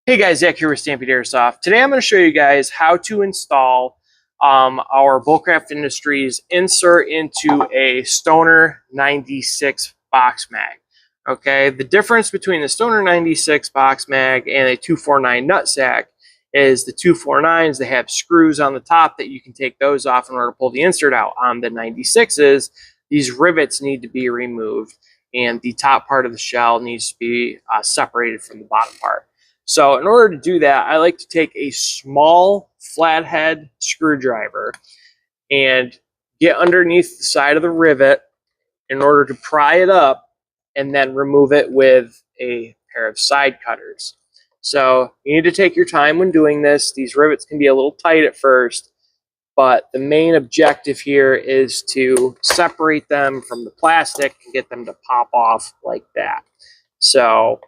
Hey guys, Zach here with Stampede Airsoft. Today I'm going to show you guys how to install our Bullcraft Industries insert into a Stoner 96 box mag. Okay, the difference between the Stoner 96 box mag and a 249 Nutsack is the 249s, they have screws on the top that you can take those off in order to pull the insert out. On the 96s, these rivets need to be removed and the top part of the shell needs to be separated from the bottom part. So in order to do that, I like to take a small flathead screwdriver and get underneath the side of the rivet in order to pry it up and then remove it with a pair of side cutters. So you need to take your time when doing this. These rivets can be a little tight at first, but the main objective here is to separate them from the plastic and get them to pop off like that. So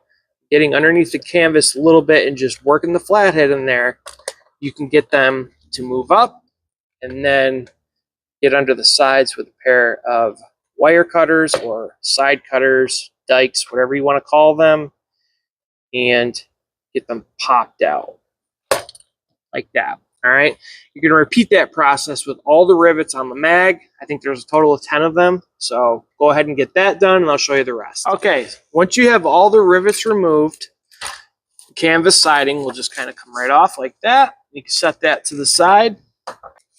getting underneath the canvas a little bit and just working the flathead in there, you can get them to move up and then get under the sides with a pair of wire cutters or side cutters, dikes, whatever you want to call them, and get them popped out like that. All right, you're going to repeat that process with all the rivets on the mag. I think there's a total of 10 of them. So go ahead and get that done and I'll show you the rest. Okay, once you have all the rivets removed, the canvas siding will just kind of come right off like that. You can set that to the side.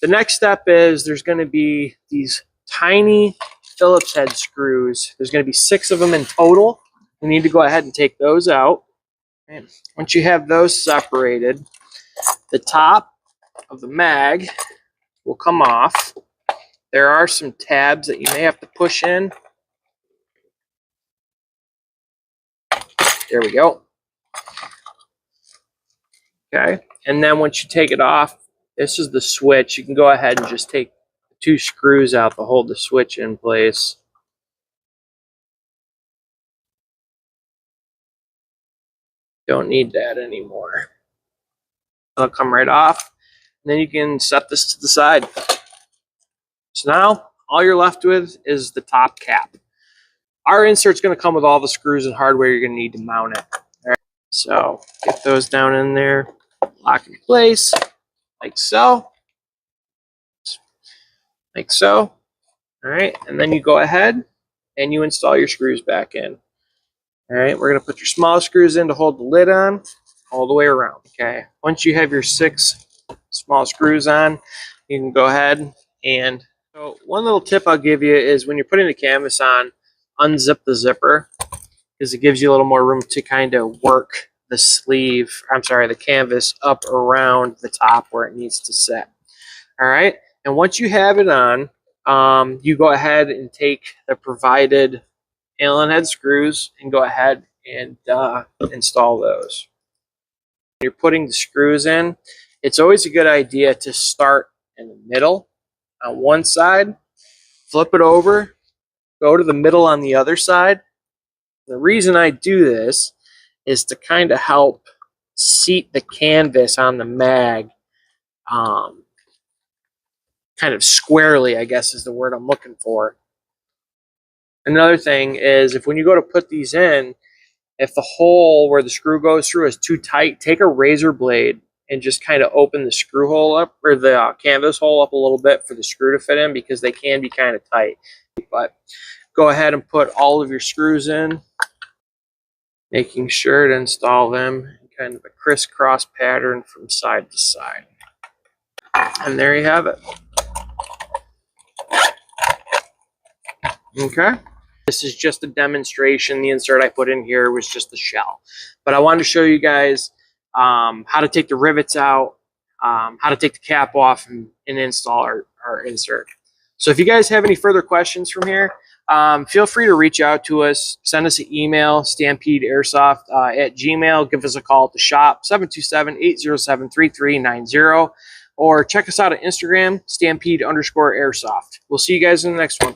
The next step is there's going to be these tiny Phillips head screws. There's going to be 6 of them in total. You need to go ahead and take those out. And once you have those separated, the top of the mag will come off. There are some tabs that you may have to push in. There we go. Okay, and then once you take it off, this is the switch. You can go ahead and just take 2 screws out to hold the switch in place. Don't need that anymore. It'll come right off. And then you can set this to the side. So now all you're left with is the top cap. Our insert's going to come with all the screws and hardware you're going to need to mount it. All right. So get those down in there, lock in place, like so. Like so. All right. And then you go ahead and you install your screws back in. All right. We're going to put your small screws in to hold the lid on all the way around. Okay. Once you have your 6 small screws on, you can go ahead and so one little tip I'll give you is when you're putting the canvas on, unzip the zipper because it gives you a little more room to kind of work the sleeve, the canvas up around the top where it needs to sit. All right. And once you have it on, you go ahead and take the provided Allen head screws and go ahead and install those. When you're putting the screws in, it's always a good idea to start in the middle on one side, flip it over, go to the middle on the other side. The reason I do this is to kind of help seat the canvas on the mag kind of squarely, I guess is the word I'm looking for. Another thing is when you go to put these in, if the hole where the screw goes through is too tight, take a razor blade and just kind of open the screw hole up or the canvas hole up a little bit for the screw to fit in because they can be kind of tight. But go ahead and put all of your screws in, making sure to install them in kind of a crisscross pattern from side to side. And there you have it. Okay. This is just a demonstration. The insert I put in here was just the shell. But I wanted to show you guys how to take the rivets out, how to take the cap off and install our insert. So if you guys have any further questions from here, feel free to reach out to us. Send us an email, stampedeairsoft at Gmail. Give us a call at the shop, 727-807-3390. Or check us out on Instagram, stampede_airsoft. We'll see you guys in the next one.